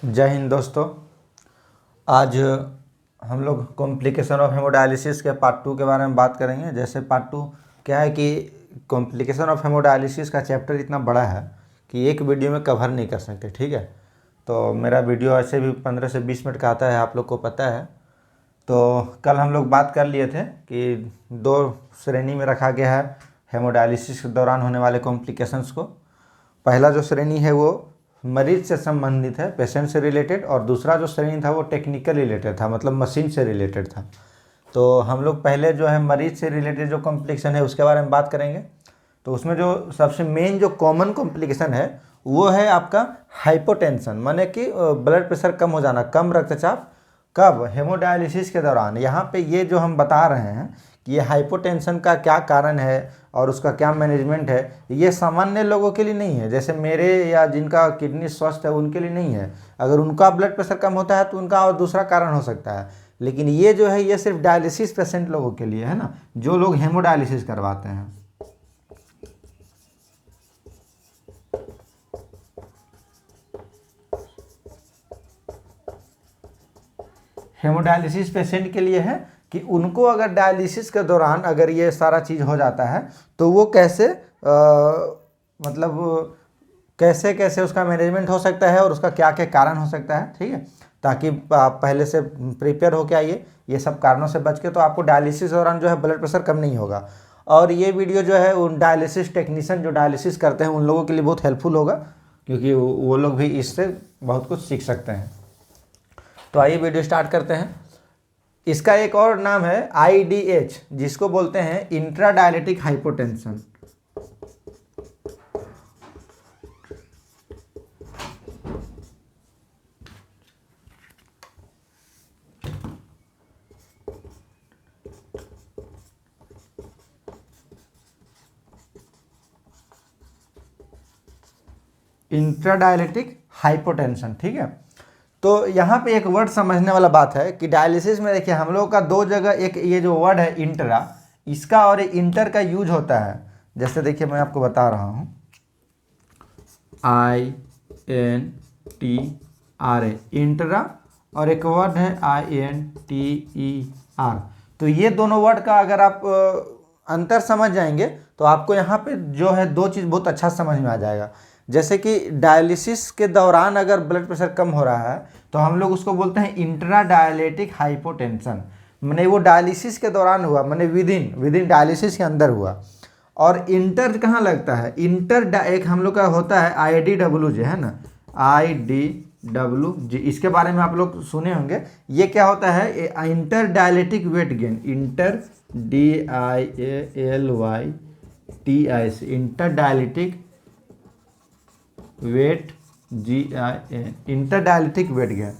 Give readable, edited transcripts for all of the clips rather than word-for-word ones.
जय हिंद दोस्तों। आज हम लोग कॉम्प्लिकेशन ऑफ हेमोडायलिसिस के पार्ट 2 के बारे में बात करेंगे। जैसे पार्ट 2 क्या है कि कॉम्प्लिकेशन ऑफ हेमोडायलिसिस का चैप्टर इतना बड़ा है कि एक वीडियो में कवर नहीं कर सकते, ठीक है। तो मेरा वीडियो ऐसे भी 15 से 20 मिनट का आता है, आप लोग को पता है। तो कल हम लोग बात कर लिए थे कि 2 श्रेणी में रखा गया है हेमोडायलिसिस के दौरान होने वाले कॉम्प्लिकेशंस को। पहला जो श्रेणी है वो मरीज से संबंधित है, पेशेंट से रिलेटेड, और दूसरा जो श्रेणी था वो टेक्निकल रिलेटेड था, मतलब मशीन से रिलेटेड था। तो हम लोग पहले जो है मरीज से रिलेटेड जो कॉम्प्लिकेशन है उसके बारे में बात करेंगे। तो उसमें जो सबसे मेन जो कॉमन कॉम्प्लिकेशन है वो है आपका हाइपोटेंशन, माने कि ब्लड प्रेशर कम हो जाना, कम रक्तचाप। कब? हेमोडायलिसिस के दौरान। यहाँ पे ये जो हम बता रहे हैं कि ये हाइपोटेंशन का क्या कारण है और उसका क्या मैनेजमेंट है, ये सामान्य लोगों के लिए नहीं है। जैसे मेरे या जिनका किडनी स्वस्थ है उनके लिए नहीं है। अगर उनका ब्लड प्रेशर कम होता है तो उनका और दूसरा कारण हो सकता है, लेकिन ये जो है ये सिर्फ डायलिसिस पेशेंट लोगों के लिए है ना, जो लोग हेमोडायलिसिस करवाते हैं। हेमोडायलिसिस पेशेंट के लिए है कि उनको अगर डायलिसिस के दौरान अगर ये सारा चीज़ हो जाता है तो वो कैसे मतलब कैसे कैसे उसका मैनेजमेंट हो सकता है और उसका क्या क्या कारण हो सकता है, ठीक है। ताकि आप पहले से प्रिपेयर होकर आइए ये सब कारणों से बच के, तो आपको डायलिसिस दौरान जो है ब्लड प्रेशर कम नहीं होगा। और ये वीडियो जो है उन डायलिसिस टेक्नीशियन जो डायलिसिस करते हैं उन लोगों के लिए बहुत हेल्पफुल होगा, क्योंकि वो लोग भी इससे बहुत कुछ सीख सकते हैं। तो आइए वीडियो स्टार्ट करते हैं। इसका एक और नाम है IDH, जिसको बोलते हैं intra dialytic hypotension. Intra dialytic hypotension, ठीक है। तो यहाँ पे एक वर्ड समझने वाला बात है कि डायलिसिस में देखिए हम लोग का दो जगह, एक ये जो वर्ड है इंट्रा, इसका और इंटर का यूज होता है। जैसे देखिए मैं आपको बता रहा हूँ, INTRA इंट्रा, और एक वर्ड है INTER। तो ये दोनों वर्ड का अगर आप अंतर समझ जाएंगे तो आपको यहाँ पे जो है दो चीज़ बहुत अच्छा समझ में आ जाएगा। जैसे कि डायलिसिस के दौरान अगर ब्लड प्रेशर कम हो रहा है तो हम लोग उसको बोलते हैं इंट्रा डायलिटिक हाइपोटेंशन, मैंने वो डायलिसिस के दौरान हुआ, मैंने विदिन डायलिसिस के अंदर हुआ। और इंटर कहाँ लगता है? इंटर एक हम लोग का होता है IDWG, है ना, IDWG, इसके बारे में आप लोग सुने होंगे। ये क्या होता है? Inter dialytic weight gain, inter DIALYTIC, inter dialytic weight GIN, inter dialytic weight gain.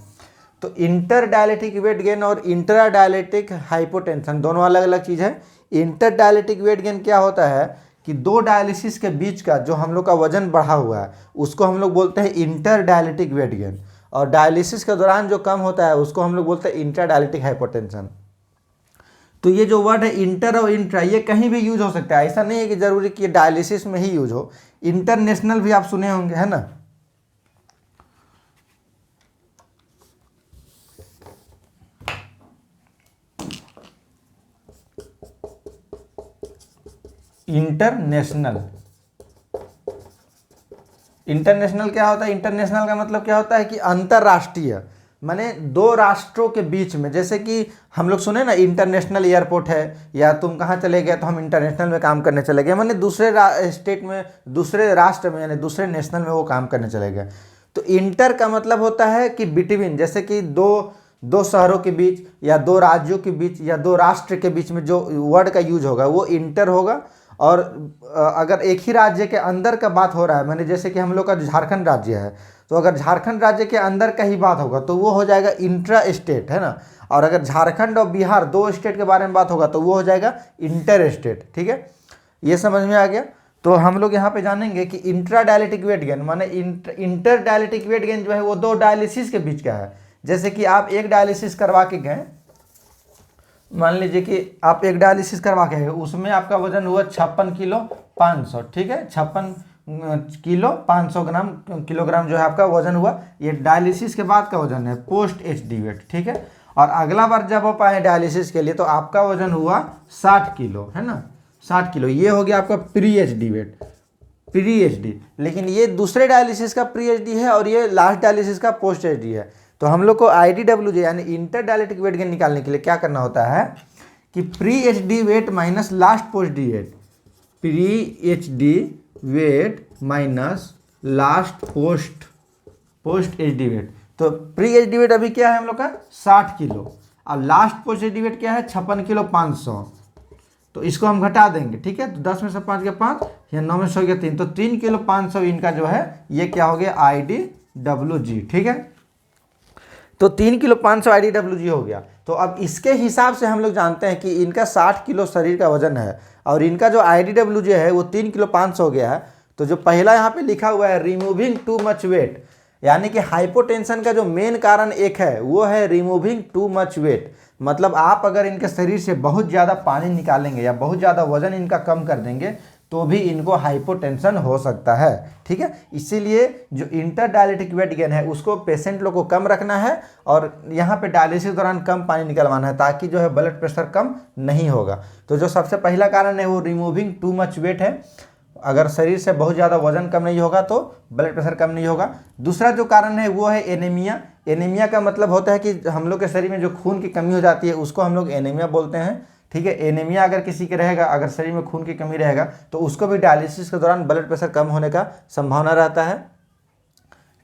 तो इंटर डायलिटिक वेट गेन और इंट्रा डायलिटिक हाइपोटेंशन दोनों अलग अलग चीज़ है। इंटर डायलिटिक वेट गेन क्या होता है कि दो डायलिसिस के बीच का जो हम लोग का वजन बढ़ा हुआ है उसको हम लोग बोलते हैं इंटर डायलिटिक वेट गेन, और डायलिसिस के दौरान जो कम होता है उसको हम लोग बोलते हैं इंट्रा डायलिटिक हाइपोटेंशन। तो ये जो वर्ड है इंटर और इंट्रा, ये कहीं भी यूज हो सकता है, ऐसा नहीं है कि जरूरी कि डायलिसिस में ही यूज हो। इंटरनेशनल भी आप सुने होंगे, है ना। इंटरनेशनल, इंटरनेशनल क्या होता है? इंटरनेशनल का मतलब क्या होता है कि अंतरराष्ट्रीय, माने दो राष्ट्रों के बीच में। जैसे कि हम लोग सुने ना इंटरनेशनल एयरपोर्ट है, या तुम कहाँ चले गए तो हम इंटरनेशनल में काम करने चले गए, माने दूसरे स्टेट में, दूसरे राष्ट्र में, यानी दूसरे नेशनल में वो काम करने चले गए। तो इंटर का मतलब होता है कि बिटवीन, जैसे कि दो शहरों के बीच या दो राज्यों के बीच या दो राष्ट्र के बीच में जो वर्ड का यूज होगा वो इंटर होगा। और अगर एक ही राज्य के अंदर का बात हो रहा है, मैंने जैसे कि हम लोग का झारखंड राज्य है, तो अगर झारखंड राज्य के अंदर का ही बात होगा तो वो हो जाएगा इंट्रा स्टेट, है ना। और अगर झारखंड और बिहार दो स्टेट के बारे में बात होगा तो वो हो जाएगा इंटर स्टेट, ठीक है। ये समझ में आ गया। तो हम लोग यहाँ पे जानेंगे कि इंट्रा डायलिटिक वेट गेन माने इंटर डायलिटिक वेट गेन जो है वो दो डायलिसिस के बीच का है। जैसे कि आप एक डायलिसिस करवा के गए, मान लीजिए कि आप एक डायलिसिस करवा के गए, उसमें आपका वजन हुआ 56 किलो 500, ठीक है, 56 किलो 500 ग्राम किलोग्राम जो है आपका वजन हुआ। ये डायलिसिस के बाद का वजन है, पोस्ट एचडी वेट, ठीक है। और अगला बार जब आप आए डायलिसिस के लिए तो आपका वजन हुआ 60 किलो, है ना, 60 किलो। ये हो गया आपका pre HD weight, pre HD. लेकिन ये दूसरे डायलिसिस का प्री एचडी है और ये लास्ट डायलिसिस का पोस्ट एचडी है। तो हम लोग को आईडीडब्ल्यूजे यानी इंटर डायलिटिक वेट गेन निकालने के लिए क्या करना होता है कि pre HD weight minus last post D weight, pre HD weight minus last post HD weight. तो प्री एचडी वेट अभी क्या है हम लोग का 60 किलो और लास्ट पोस्ट एचडी वेट क्या है 56 किलो 500। तो इसको हम घटा देंगे, ठीक है। तो 10 में से 5 गया 5 या 9 में से हो गया 3, तो 3 किलो 500 इनका जो है ये क्या हो गया आईडीडब्ल्यूजी, ठीक है। तो 3 किलो 500 आईडीडब्ल्यूजी हो गया। तो अब इसके हिसाब से हम लोग जानते हैं कि इनका 60 किलो शरीर का वजन है और इनका जो आईडीडब्ल्यूजी है वो 3 किलो 500 हो गया है। तो जो पहला यहाँ पे लिखा हुआ है रिमूविंग टू मच वेट, यानी कि हाइपोटेंशन का जो मेन कारण एक है वो है रिमूविंग टू मच वेट। मतलब आप अगर इनके शरीर से बहुत ज़्यादा पानी निकालेंगे या बहुत ज़्यादा वजन इनका कम कर देंगे तो भी इनको हाइपोटेंशन हो सकता है, ठीक है। इसीलिए जो इंटर डायलिटिक वेट गेन है उसको पेशेंट लोग को कम रखना है और यहाँ पे डायलिसिस दौरान कम पानी निकलवाना है ताकि जो है ब्लड प्रेशर कम नहीं होगा। तो जो सबसे पहला कारण है वो रिमूविंग टू मच वेट है। अगर शरीर से बहुत ज़्यादा वजन कम नहीं होगा तो ब्लड प्रेशर कम नहीं होगा। दूसरा जो कारण है वो है एनीमिया। एनीमिया का मतलब होता है कि हम लोग के शरीर में जो खून की कमी हो जाती है उसको हम लोग एनीमिया बोलते हैं, ठीक है। एनीमिया अगर किसी के रहेगा, अगर शरीर में खून की कमी रहेगा तो उसको भी डायलिसिस के दौरान ब्लड प्रेशर कम होने का संभावना रहता है।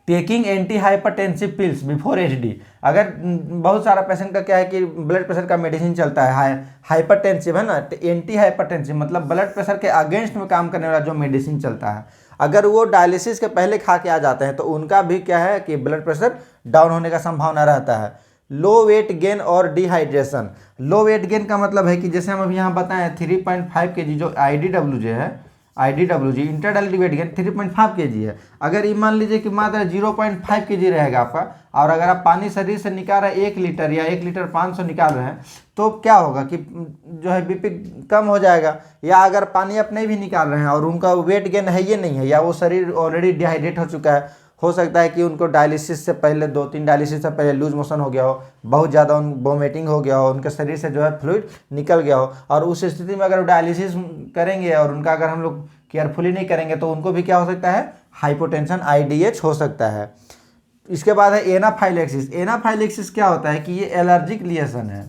Taking anti hypertensive pills before HD. अगर बहुत सारा पेशेंट का क्या है कि ब्लड प्रेशर का मेडिसिन चलता है, हाइपरटेंसिव है ना, तो एंटी हाइपरटेंसिव मतलब ब्लड प्रेशर के अगेंस्ट में काम करने वाला जो मेडिसिन चलता है, अगर वो डायलिसिस के पहले खा के आ जाते हैं तो उनका भी क्या है कि ब्लड प्रेशर डाउन होने का संभावना रहता है। लो वेट गेन और डिहाइड्रेशन। लो वेट गेन का मतलब है कि जैसे हम अभी यहाँ बताएं 3.5 kg जो आईडीडब्ल्यूजी है, आईडीडब्ल्यूजी inter dialytic weight gain 3.5 kg है। अगर ये मान लीजिए कि मात्र 0.5 kg रहेगा आपका और अगर आप पानी शरीर से निकाल रहे हैं 1 लीटर या 1 लीटर 500 निकाल रहे हैं तो क्या होगा कि जो है बीपी कम हो जाएगा। या अगर पानी आप नहीं भी निकाल रहे हैं और उनका वेट गेन है ये नहीं है या वो शरीर ऑलरेडी डिहाइड्रेट हो चुका है, हो सकता है कि उनको डायलिसिस से पहले 2-3 डायलिसिस से पहले लूज मोशन हो गया हो, बहुत ज़्यादा वोमिटिंग हो गया हो, उनके शरीर से जो है फ्लूइड निकल गया हो। और उस स्थिति में अगर डायलिसिस करेंगे और उनका अगर हम लोग केयरफुली नहीं करेंगे तो उनको भी क्या हो सकता है हाइपोटेंशन आईडीएच हो सकता है। इसके बाद है एनाफाइलेक्सिस। एनाफाइलेक्सिस क्या होता है कि ये एलर्जिक रिएक्शन है,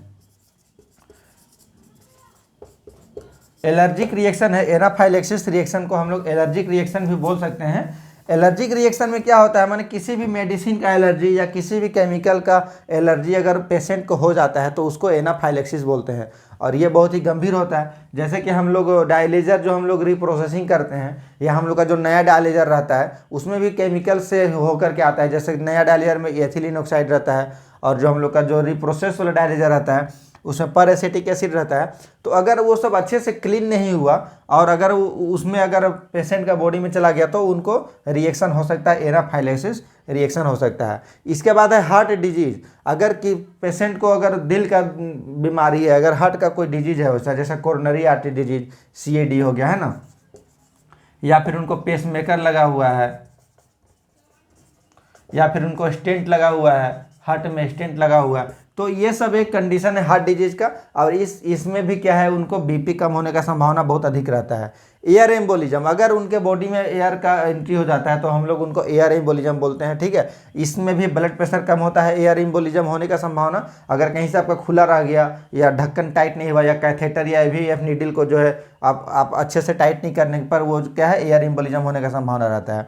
एलर्जिक रिएक्शन है। एनाफाइलेक्सिस रिएक्शन को हम लोग एलर्जिक रिएक्शन भी बोल सकते हैं। एलर्जिक रिएक्शन में क्या होता है, माने किसी भी मेडिसिन का एलर्जी या किसी भी केमिकल का एलर्जी अगर पेशेंट को हो जाता है तो उसको एनाफाइलेक्सिस बोलते हैं और ये बहुत ही गंभीर होता है। जैसे कि हम लोग डायलिजर जो हम लोग रिप्रोसेसिंग करते हैं या हम लोग का जो नया डायलिजर रहता है उसमें भी केमिकल से होकर के आता है। जैसे नया डायलिजर में एथिलीन ऑक्साइड रहता है और जो हम लोग का जो रिप्रोसेस वाला डायलिजर रहता है उसमें पर एसिटिक एसिड रहता है। तो अगर वो सब अच्छे से क्लीन नहीं हुआ और अगर उसमें अगर पेशेंट का बॉडी में चला गया तो उनको रिएक्शन हो सकता है, एनाफाइलेक्सिस रिएक्शन हो सकता है। इसके बाद है हार्ट डिजीज। अगर कि पेशेंट को अगर दिल का बीमारी है, अगर हार्ट का कोई डिजीज है वैसा, जैसे कोरोनरी आर्टरी डिजीज CAD हो गया है ना, या फिर उनको पेसमेकर लगा हुआ है या फिर उनको स्टेंट लगा हुआ है, हार्ट में स्टेंट लगा हुआ है, तो ये सब एक कंडीशन है हार्ट डिजीज का। और इसमें भी क्या है उनको बीपी कम होने का संभावना बहुत अधिक रहता है। एयर एम्बोलिज्म, अगर उनके बॉडी में एयर का एंट्री हो जाता है तो हम लोग उनको एयर एम्बोलिज्म बोलते हैं, ठीक है। इसमें भी ब्लड प्रेशर कम होता है। एयर एम्बोलिज्म होने का संभावना अगर कहीं से आपका खुला रह गया या ढक्कन टाइट नहीं हुआ या कैथेटर या IVF नीडल को जो है आप अच्छे से टाइट नहीं करने पर वो क्या है एयर एम्बोलिज्म होने का संभावना रहता है।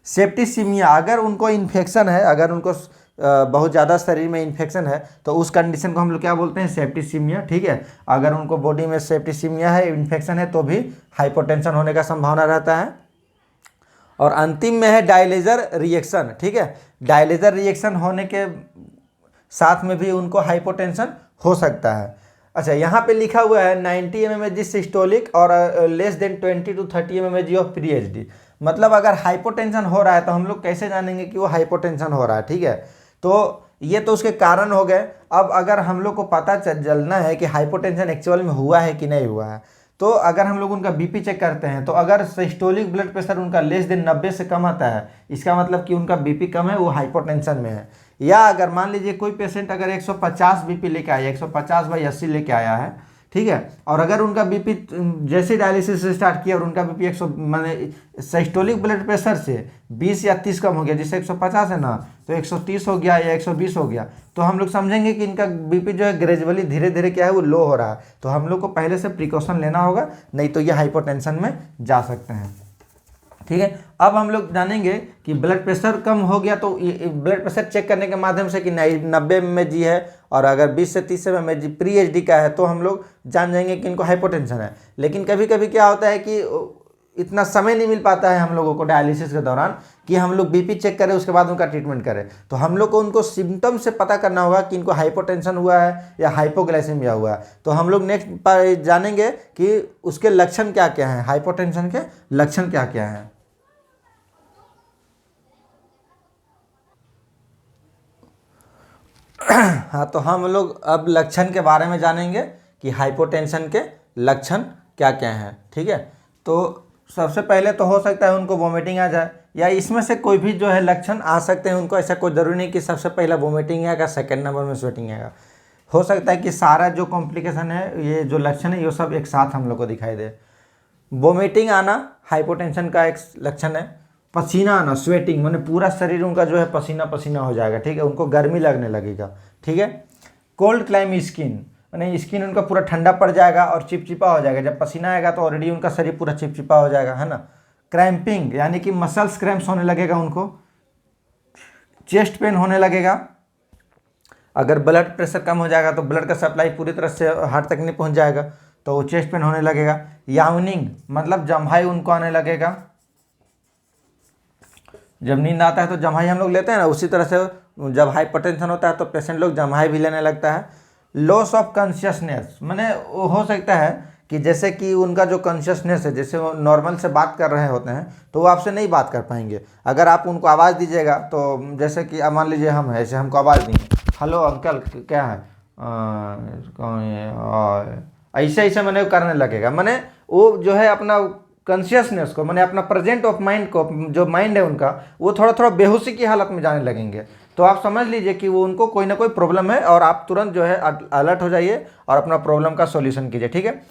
सेप्टिसीमिया, अगर उनको इन्फेक्शन है, अगर उनको बहुत ज़्यादा शरीर में इन्फेक्शन है तो उस कंडीशन को हम लोग क्या बोलते हैं सेप्टिसीमिया, ठीक है। अगर उनको बॉडी में सेप्टिसीमिया है, इन्फेक्शन है तो भी हाइपोटेंशन होने का संभावना रहता है। और अंतिम में है डायलेजर रिएक्शन, ठीक है। डायलेजर रिएक्शन होने के साथ में भी उनको हाइपोटेंशन हो सकता है। अच्छा, यहाँ पे लिखा हुआ है 90 mmHg सिस्टोलिक और less than 20 to 30 mmHg of pre HD. मतलब अगर हाइपोटेंशन हो रहा है तो हम लोग कैसे जानेंगे कि वो हाइपोटेंशन हो रहा है, ठीक है। तो ये तो उसके कारण हो गए। अब अगर हम लोग को पता चलना है कि हाइपोटेंशन एक्चुअल में हुआ है कि नहीं हुआ है तो अगर हम लोग उनका बीपी चेक करते हैं तो अगर सिस्टोलिक ब्लड प्रेशर उनका लेस देन 90 से कम आता है, इसका मतलब कि उनका बीपी कम है, वो हाइपोटेंशन में है। या अगर मान लीजिए कोई पेशेंट अगर 150 बीपी लेके आया, 150/80 लेके आया है, ठीक है, और अगर उनका बीपी जैसे डायलिसिस स्टार्ट किया और उनका बीपी 100 माने सिस्टोलिक ब्लड प्रेशर से 20 या 30 कम हो गया, जिससे 150 है ना, तो 130 हो गया या 120 हो गया, तो हम लोग समझेंगे कि इनका बीपी जो है ग्रेजुअली धीरे धीरे क्या है वो लो हो रहा है। तो हम लोग को पहले से प्रिकॉशन लेना होगा, नहीं तो ये हाइपोटेंशन में जा सकते हैं। ठीक है, अब हम लोग जानेंगे कि ब्लड प्रेशर कम हो गया तो ब्लड प्रेशर चेक करने के माध्यम से कि 90 mg है और अगर 20 से 30 mg प्री एचडी का है तो हम लोग जान जाएंगे कि इनको हाइपोटेंशन है। लेकिन कभी कभी क्या होता है कि इतना समय नहीं मिल पाता है हम लोगों को डायलिसिस के दौरान कि हम लोग बीपी चेक करें उसके बाद उनका ट्रीटमेंट करें। तो हम लोग को उनको सिम्टम से पता करना होगा कि इनको हाइपोटेंशन हुआ है या हाइपोग्लाइसेमिया हुआ है। तो हम लोग नेक्स्ट जानेंगे कि उसके लक्षण क्या क्या हैं, हाइपोटेंशन के लक्षण क्या क्या हैं। हाँ, तो हम लोग अब लक्षण के बारे में जानेंगे कि हाइपोटेंशन के लक्षण क्या क्या हैं। ठीक है, तो सबसे पहले तो हो सकता है उनको वोमिटिंग आ जाए, या इसमें से कोई भी जो है लक्षण आ सकते हैं उनको, ऐसा कोई ज़रूरी नहीं कि सबसे पहला वोमिटिंग आएगा, सेकंड नंबर में स्वेटिंग आएगा। हो सकता है कि सारा जो कॉम्प्लिकेशन है, ये जो लक्षण है, ये सब एक साथ हम लोग को दिखाई दे। वोमिटिंग आना हाइपोटेंशन का एक लक्षण है। पसीना आना, स्वेटिंग, माने पूरा शरीर उनका जो है पसीना पसीना हो जाएगा। ठीक है, उनको गर्मी लगने लगेगा। ठीक है, कोल्ड क्लाइम स्किन, माने स्किन उनका पूरा ठंडा पड़ जाएगा और चिपचिपा हो जाएगा। जब पसीना आएगा तो ऑलरेडी उनका शरीर पूरा चिपचिपा हो जाएगा, है ना। क्रैम्पिंग, यानी कि मसल्स क्रैम्प्स होने लगेगा उनको। चेस्ट पेन होने लगेगा। अगर ब्लड प्रेशर कम हो जाएगा तो ब्लड का सप्लाई पूरी तरह से हार्ट तक नहीं पहुंच जाएगा, तो वो चेस्ट पेन होने लगेगा। यावनिंग, मतलब जम्हाई उनको आने लगेगा। जब नींद आता है तो जम्हाई हम लोग लेते हैं ना, उसी तरह से जब हाइपरटेंशन होता है तो पेशेंट लोग जम्हाई भी लेने लगता है। लॉस ऑफ कॉन्शियसनेस, माने वो हो सकता है कि जैसे कि उनका जो कॉन्शियसनेस है, जैसे वो नॉर्मल से बात कर रहे होते हैं तो वो आपसे नहीं बात कर पाएंगे। अगर आप उनको आवाज़ दीजिएगा तो जैसे कि अब मान लीजिए हम हैं, ऐसे हमको आवाज़ दी, हेलो अंकल क्या है, कौन है, ऐसे ऐसे मैंने करने लगेगा। मैंने वो जो है अपना कॉन्शियसनेस को, मैंने अपना प्रेजेंट ऑफ माइंड को, जो माइंड है उनका, वो थोड़ा थोड़ा बेहोशी की हालत में जाने लगेंगे। तो आप समझ लीजिए कि वो उनको कोई ना कोई प्रॉब्लम है और आप तुरंत जो है अलर्ट हो जाइए और अपना प्रॉब्लम का सॉल्यूशन कीजिए। ठीक है,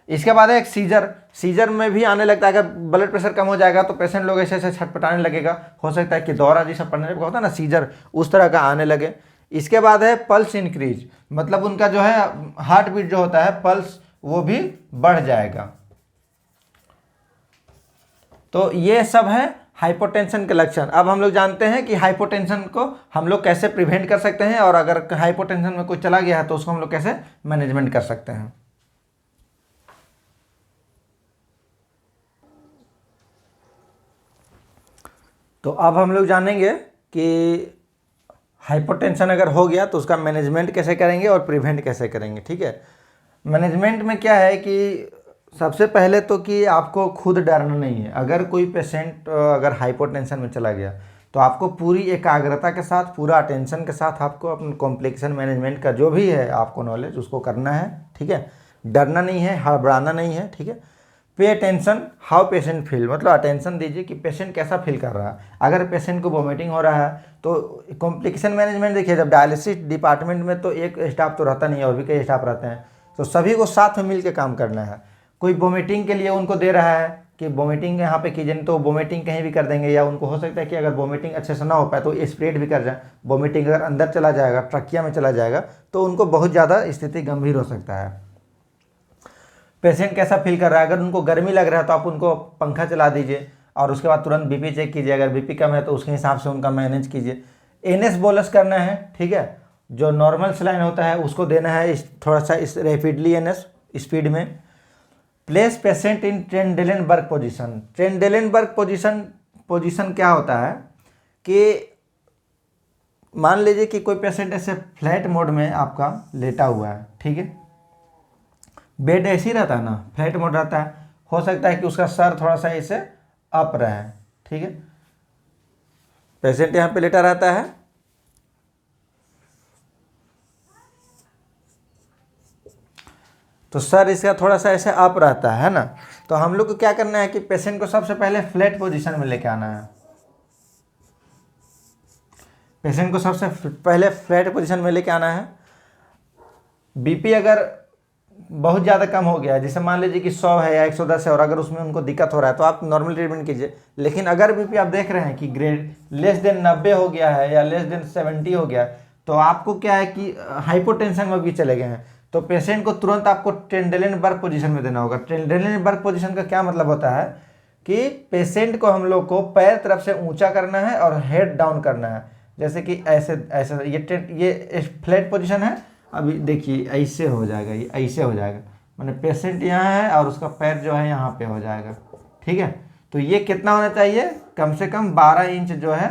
इसके बाद है एक सीजर। सीजर में भी आने लगता है, अगर ब्लड प्रेशर कम हो जाएगा तो पेशेंट लोग ऐसे ऐसे छटपटाने लगेगा। हो सकता है कि दौरा जैसा पड़ने का होता है ना, सीजर, उस तरह का आने लगे। इसके बाद है पल्स इंक्रीज, मतलब उनका जो है हार्ट बीट जो होता है, पल्स, वो भी बढ़ जाएगा। तो ये सब है हाइपोटेंशन के लक्षण। अब हम लोग जानते हैं कि हाइपोटेंशन को हम लोग कैसे प्रिवेंट कर सकते हैं, और अगर हाइपोटेंशन में कोई चला गया है तो उसको हम लोग कैसे मैनेजमेंट कर सकते हैं। तो अब हम लोग जानेंगे कि हाइपोटेंशन अगर हो गया तो उसका मैनेजमेंट कैसे करेंगे और प्रिवेंट कैसे करेंगे। ठीक है, मैनेजमेंट में क्या है कि सबसे पहले तो कि आपको खुद डरना नहीं है। अगर कोई पेशेंट अगर हाइपोटेंशन में चला गया तो आपको पूरी एकाग्रता के साथ, पूरा अटेंशन के साथ आपको अपने कॉम्प्लिकेशन मैनेजमेंट का जो भी है आपको नॉलेज, उसको करना है। ठीक है, डरना नहीं है, हड़बड़ाना नहीं है। ठीक है, pay attention how patient feel, मतलब अटेंशन दीजिए कि पेशेंट कैसा फील कर रहा है। अगर पेशेंट को वोमिटिंग हो रहा है तो कॉम्प्लिकेशन मैनेजमेंट देखिए, जब डायलिसिस डिपार्टमेंट में तो एक स्टाफ तो रहता नहीं है, और भी कई स्टाफ रहते हैं, तो सभी को साथ में मिल के काम करना है। कोई वोमिटिंग के लिए उनको दे रहा है कि वोमिटिंग यहाँ पे कीजिए, तो वोमिटिंग कहीं भी कर देंगे, या उनको हो सकता है कि अगर वोमिटिंग अच्छे से ना हो पाए तो स्प्रेड भी कर जाए। वोमिटिंग अगर अंदर चला जाएगा, ट्रकिया में चला जाएगा, तो उनको बहुत ज़्यादा स्थिति गंभीर हो सकता है। पेशेंट कैसा फील कर रहा है, अगर उनको गर्मी लग रहा है तो आप उनको पंखा चला दीजिए और उसके बाद तुरंत बीपी चेक कीजिए। अगर बीपी कम है तो उसके हिसाब से उनका मैनेज कीजिए। एनएस बोलस करना है। ठीक है, जो नॉर्मल सलाइन होता है उसको देना है, थोड़ा सा इस रैपिडली एनएस स्पीड में। Place patient in Trendelenburg position. Trendelenburg position क्या होता है कि मान लीजिए कि कोई पेशेंट ऐसे फ्लैट मोड में आपका लेटा हुआ है। ठीक है, बेड ऐसे ही रहता है ना, फ्लैट मोड रहता है। हो सकता है कि उसका सर थोड़ा सा ऐसे अप रहे। ठीक है, पेशेंट यहाँ पे लेटा रहता है, तो सर इसका थोड़ा सा ऐसे अप रहता है ना। तो हम लोग को क्या करना है कि पेशेंट को सबसे पहले फ्लैट पोजीशन में लेके आना है। पेशेंट को सबसे पहले फ्लैट पोजीशन में लेके आना है। बीपी अगर बहुत ज़्यादा कम हो गया है, जैसे मान लीजिए कि 100 है या 110 है, और अगर उसमें उनको दिक्कत हो रहा है तो आप नॉर्मल ट्रीटमेंट कीजिए। लेकिन अगर बीपी आप देख रहे हैं कि ग्रेड लेस देन 90 हो गया है या लेस देन 70 हो गया है, तो आपको क्या है कि हाइपोटेंशन में भी चले गए हैं, तो पेशेंट को तुरंत आपको ट्रेंडेलेनबर्ग पोजीशन में देना होगा। ट्रेंडेलेनबर्ग पोजीशन का क्या मतलब होता है कि पेशेंट को हम लोग को पैर तरफ से ऊंचा करना है और हेड डाउन करना है। जैसे कि ऐसे ऐसे ये फ्लैट पोजीशन है। अभी देखिए ऐसे हो जाएगा, ये ऐसे हो जाएगा, माने पेशेंट यहाँ है और उसका पैर जो है यहाँ पे हो जाएगा। ठीक है, तो ये कितना होना चाहिए, कम से कम 12 इंच जो है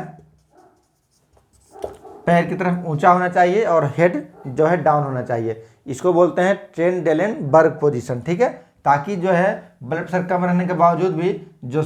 पैर की तरफ ऊंचा होना चाहिए और हेड जो है डाउन होना चाहिए। इसको बोलते हैं ट्रेंडेलेनबर्ग पोजीशन। ठीक है, ताकि जो है ब्लड प्रेशर कम रहने के बावजूद भी जो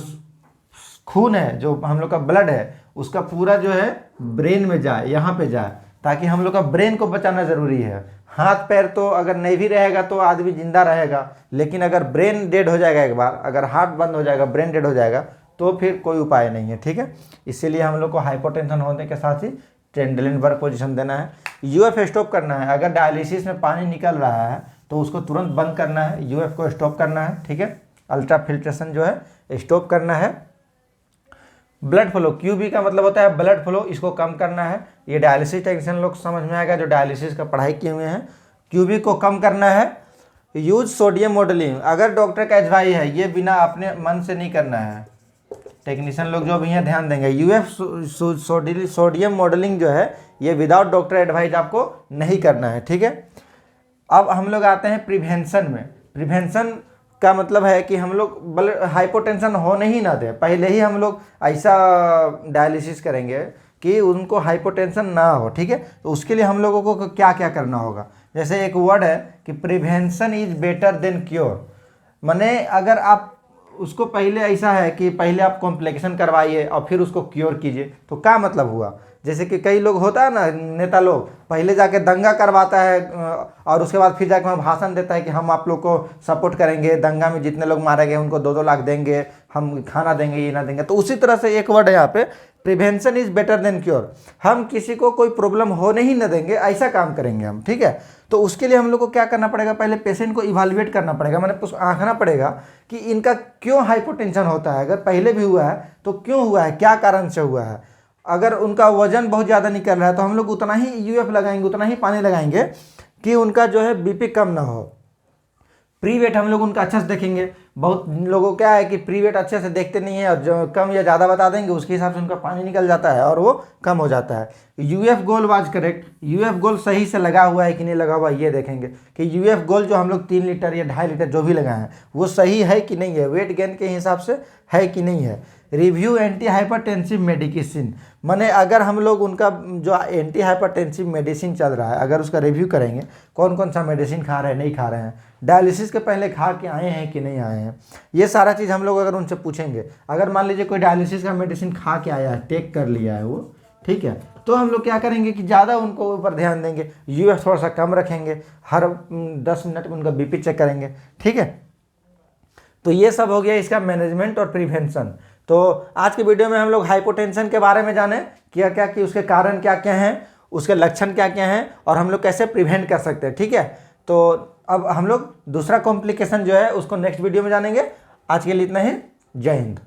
खून है, जो हम लोग का ब्लड है, उसका पूरा जो है ब्रेन में जाए, यहाँ पे जाए, ताकि हम लोग का ब्रेन को बचाना ज़रूरी है। हाथ पैर तो अगर नहीं भी रहेगा तो आदमी जिंदा रहेगा, लेकिन अगर ब्रेन डेड हो जाएगा, एक बार अगर हार्ट बंद हो जाएगा, ब्रेन डेड हो जाएगा, तो फिर कोई उपाय नहीं है। ठीक है, इसीलिए हम लोग को हाइपोटेंशन होने के साथ ही ट्रेंडेलेनबर्ग पोजीशन देना है। यूएफ स्टॉप करना है। अगर डायलिसिस में पानी निकल रहा है तो उसको तुरंत बंद करना है, यूएफ को स्टॉप करना है। ठीक है, अल्ट्रा फिल्ट्रेशन जो है स्टॉप करना है। ब्लड फ्लो, क्यूबी का मतलब होता है ब्लड फ्लो, इसको कम करना है। ये डायलिसिस टेक्नीशियन लोग समझ में आएगा जो डायलिसिस का पढ़ाई किए हुए हैं। क्यूबी को कम करना है। यूज सोडियम मॉडलिंग, अगर डॉक्टर का एडवाइस है, ये बिना अपने मन से नहीं करना है। टेक्नीशियन लोग जो भी हैं ध्यान देंगे, यूएफ सोडियम मॉडलिंग जो है ये विदाउट डॉक्टर एडवाइस आपको नहीं करना है। ठीक है, अब हम लोग आते हैं प्रिवेंशन में। प्रिवेंशन का मतलब है कि हम लोग हाइपोटेंशन होने ही ना दें, पहले ही हम लोग ऐसा डायलिसिस करेंगे कि उनको हाइपोटेंशन ना हो। ठीक है, तो उसके लिए हम लोगों को क्या क्या करना होगा, जैसे एक वर्ड है कि prevention is better than cure. माने अगर आप उसको पहले ऐसा है कि पहले आप कॉम्प्लिकेशन करवाइए और फिर उसको क्योर कीजिए, तो क्या मतलब हुआ, जैसे कि कई लोग होता है ना, नेता लोग पहले जाके दंगा करवाता है और उसके बाद फिर जाके वहाँ भाषण देता है कि हम आप लोग को सपोर्ट करेंगे, दंगा में जितने लोग मारे गए उनको 2-2 लाख देंगे, हम खाना देंगे, ये ना देंगे। तो उसी तरह से एक वर्ड है यहाँ पे, prevention is better than cure. हम किसी को कोई प्रॉब्लम होने ही न देंगे, ऐसा काम करेंगे हम। ठीक है, तो उसके लिए हम लोग को क्या करना पड़ेगा, पहले पेशेंट को इवाल्युएट करना पड़ेगा, मैंने आंकना पड़ेगा कि इनका क्यों हाइपोटेंशन होता है, अगर पहले भी हुआ है तो क्यों हुआ है, क्या कारण से हुआ है। अगर उनका वजन बहुत ज़्यादा निकल रहा है तो हम लोग उतना ही यूएफ लगाएंगे, उतना ही पानी लगाएंगे कि उनका जो है बीपी कम ना हो। प्री वेट हम लोग उनका अच्छे से देखेंगे। बहुत लोगों को क्या है कि प्री वेट अच्छे से देखते नहीं है और जो कम या ज़्यादा बता देंगे उसके हिसाब से उनका पानी निकल जाता है और वो कम हो जाता है। UF goal was correct, UF goal सही से लगा हुआ है कि नहीं लगा हुआ ये देखेंगे कि यूएफ गोल जो हम लोग 3 लीटर या 2.5 लीटर जो भी लगाए हैं वो सही है कि नहीं है, वेट गेन के हिसाब से है कि नहीं है। रिव्यू एंटी हाइपरटेंसिव मेडिकेशन, माने अगर हम लोग उनका जो एंटी हाइपरटेंसिव मेडिसिन चल रहा है अगर उसका रिव्यू करेंगे, कौन कौन सा मेडिसिन खा रहे हैं, नहीं खा रहे हैं, डायलिसिस के पहले खा के आए हैं कि नहीं आए हैं, ये सारा चीज़ हम लोग अगर उनसे पूछेंगे। अगर मान लीजिए कोई डायलिसिस का मेडिसिन खा के आया है, टेक कर लिया है वो, ठीक है, तो हम लोग क्या करेंगे कि ज़्यादा उनको ऊपर ध्यान देंगे, यूएफ थोड़ा सा कम रखेंगे, हर 10 मिनट में उनका बीपी चेक करेंगे। ठीक है, तो ये सब हो गया इसका मैनेजमेंट और प्रिवेंशन। तो आज के वीडियो में हम लोग हाइपोटेंशन के बारे में जाने क्या क्या कि उसके कारण क्या क्या हैं, उसके लक्षण क्या क्या हैं और हम लोग कैसे प्रिवेंट कर सकते हैं। ठीक है, तो अब हम लोग दूसरा कॉम्प्लिकेशन जो है उसको नेक्स्ट वीडियो में जानेंगे। आज के लिए इतना ही, जय हिंद।